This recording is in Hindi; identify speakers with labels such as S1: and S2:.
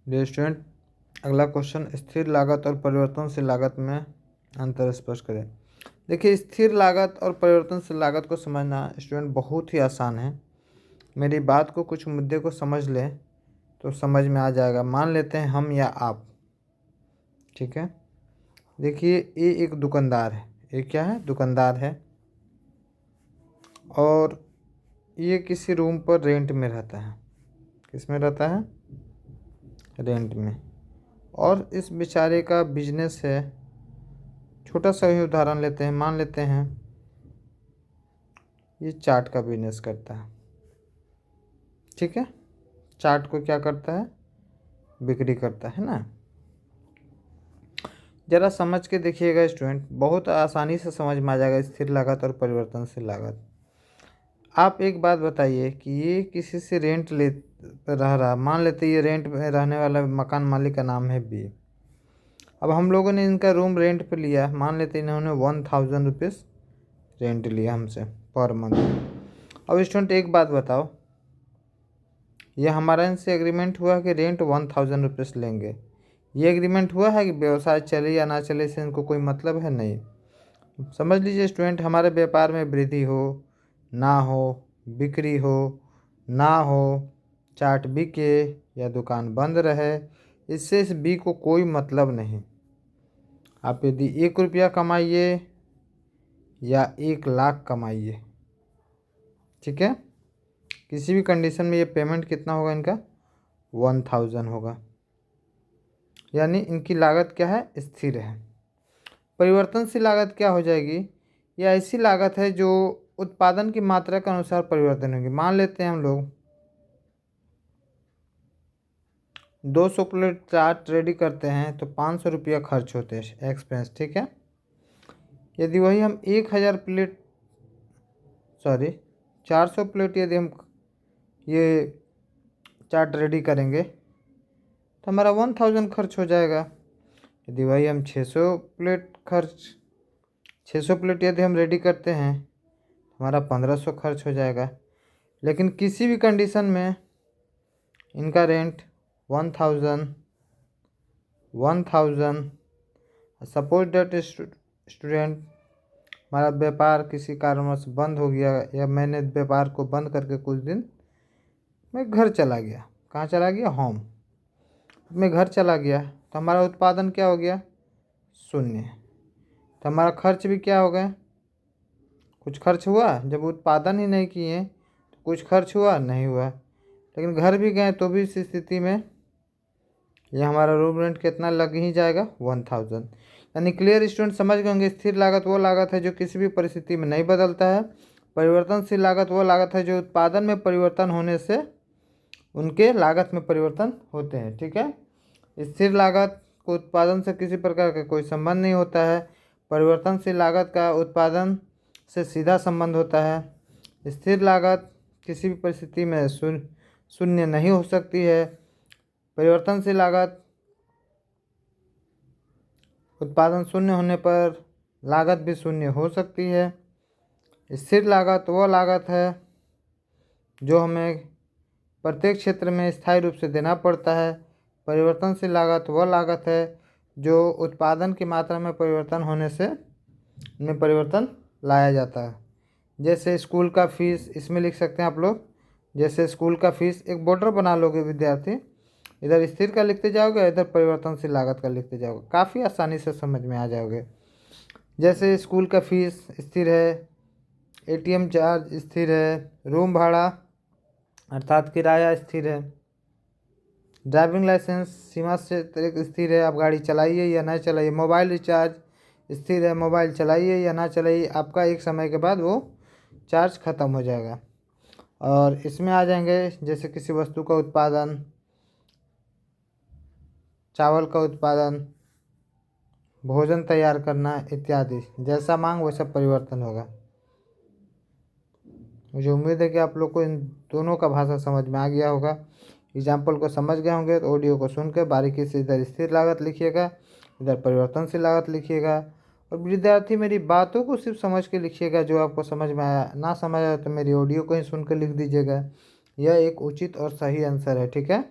S1: डियर स्टूडेंट, अगला क्वेश्चन, स्थिर लागत और परिवर्तनशील लागत में अंतर स्पष्ट करें। देखिए, स्थिर लागत और परिवर्तनशील लागत को समझना स्टूडेंट बहुत ही आसान है। मेरी बात को, कुछ मुद्दे को समझ लें तो समझ में आ जाएगा। मान लेते हैं हम या आप, ठीक है। देखिए, ये एक दुकानदार है। ये क्या है? दुकानदार है। और ये किसी रूम पर रेंट में रहता है। किस में रहता है? रेंट में। और इस बेचारे का बिजनेस है। छोटा सा ही उदाहरण लेते हैं, मान लेते हैं ये चाट का बिजनेस करता है, ठीक है। चाट को क्या करता है? बिक्री करता है ना। ज़रा समझ के देखिएगा स्टूडेंट, बहुत आसानी से समझ में आ जाएगा स्थिर लागत और परिवर्तनशील लागत। आप एक बात बताइए कि ये किसी से रेंट ले रह रहा, मान लेते ये रेंट में रहने वाला मकान मालिक का नाम है बी। अब हम लोगों ने इनका रूम रेंट पे लिया, मान लेते इन्होंने 1000 रुपीज़ रेंट लिया हमसे पर मंथ। अब स्टूडेंट एक बात बताओ, ये हमारा इनसे एग्रीमेंट हुआ कि रेंट 1000 रुपीज़ लेंगे। ये एग्रीमेंट हुआ है कि व्यवसाय चले या ना चले से इनको कोई मतलब है? नहीं। समझ लीजिए स्टूडेंट, हमारे व्यापार में वृद्धि हो ना हो, बिक्री हो ना हो, चाट बिके या दुकान बंद रहे, इससे इस बी को कोई मतलब नहीं। आप यदि 1 रुपया कमाइए या 1 लाख कमाइए, ठीक है, किसी भी कंडीशन में ये पेमेंट कितना होगा इनका? 1000 होगा। यानी इनकी लागत क्या है? स्थिर है। परिवर्तनशील लागत क्या हो जाएगी? यह ऐसी लागत है जो उत्पादन की मात्रा के अनुसार परिवर्तन होगी। मान लेते हैं हम लोग 200 प्लेट चाट रेडी करते हैं तो 500 रुपया खर्च होते हैं एक्सपेंस, ठीक है। यदि वही हम 1000 प्लेट, सॉरी 400 प्लेट यदि हम ये चाट रेडी करेंगे तो हमारा 1000 खर्च हो जाएगा। यदि वही हम 600 प्लेट यदि हम रेडी करते हैं हमारा 1500 खर्च हो जाएगा। लेकिन किसी भी कंडीशन में इनका रेंट 1000। सपोज डेट स्टूडेंट, हमारा व्यापार किसी कारणवश बंद हो गया या मैंने व्यापार को बंद करके कुछ दिन मैं घर चला गया। कहाँ चला गया? होम। मैं घर चला गया तो हमारा उत्पादन क्या हो गया? 0। तो हमारा खर्च भी क्या हो गया? कुछ खर्च हुआ? जब उत्पादन ही नहीं किए तो कुछ खर्च हुआ? नहीं हुआ। लेकिन घर भी गए तो भी इस स्थिति में ये हमारा रूम रेंट कितना लग ही जाएगा? 1000। यानी क्लियर स्टूडेंट, समझ गए होंगे स्थिर लागत वो लागत है जो किसी भी परिस्थिति में नहीं बदलता है। परिवर्तनशील लागत वो लागत है जो उत्पादन में परिवर्तन होने से उनके लागत में परिवर्तन होते हैं, ठीक है। स्थिर लागत को उत्पादन से किसी प्रकार का कोई संबंध नहीं होता है। परिवर्तनशील लागत का उत्पादन से सीधा संबंध होता है। स्थिर लागत किसी भी परिस्थिति में शून्य नहीं हो सकती है। परिवर्तनशील लागत उत्पादन शून्य होने पर लागत भी शून्य हो सकती है। स्थिर लागत वह लागत है जो हमें प्रत्येक क्षेत्र में स्थायी रूप से देना पड़ता है। परिवर्तनशील लागत वह लागत है जो उत्पादन की मात्रा में परिवर्तन होने से में परिवर्तन लाया जाता है। जैसे स्कूल का फीस, इसमें लिख सकते हैं आप लोग, जैसे स्कूल का फीस एक बॉर्डर बना लोगे विद्यार्थी, इधर स्थिर का लिखते जाओगे, इधर परिवर्तनशील लागत का लिखते जाओगे, काफ़ी आसानी से समझ में आ जाओगे। जैसे स्कूल का फीस स्थिर है, एटीएम चार्ज स्थिर है, रूम भाड़ा अर्थात किराया स्थिर है, ड्राइविंग लाइसेंस सीमा से तक स्थिर है, आप गाड़ी चलाइए या ना चलाइए, मोबाइल रिचार्ज स्थिर है, मोबाइल चलाइए या ना चलाइए, आपका एक समय के बाद वो चार्ज ख़त्म हो जाएगा। और इसमें आ जाएंगे जैसे किसी वस्तु का उत्पादन, चावल का उत्पादन, भोजन तैयार करना इत्यादि, जैसा मांग वैसा परिवर्तन होगा। मुझे उम्मीद है कि आप लोग को इन दोनों का भाषा समझ में आ गया होगा। एग्जाम्पल को समझ गए होंगे तो ऑडियो को सुनकर बारीकी से इधर स्थिर लागत लिखिएगा, इधर परिवर्तनशील लागत लिखिएगा। और विद्यार्थी मेरी बातों को सिर्फ समझ के लिखिएगा, जो आपको समझ में आया, ना समझ आया तो मेरी ऑडियो को ही सुन कर लिख दीजिएगा। यह एक उचित और सही आंसर है, ठीक है।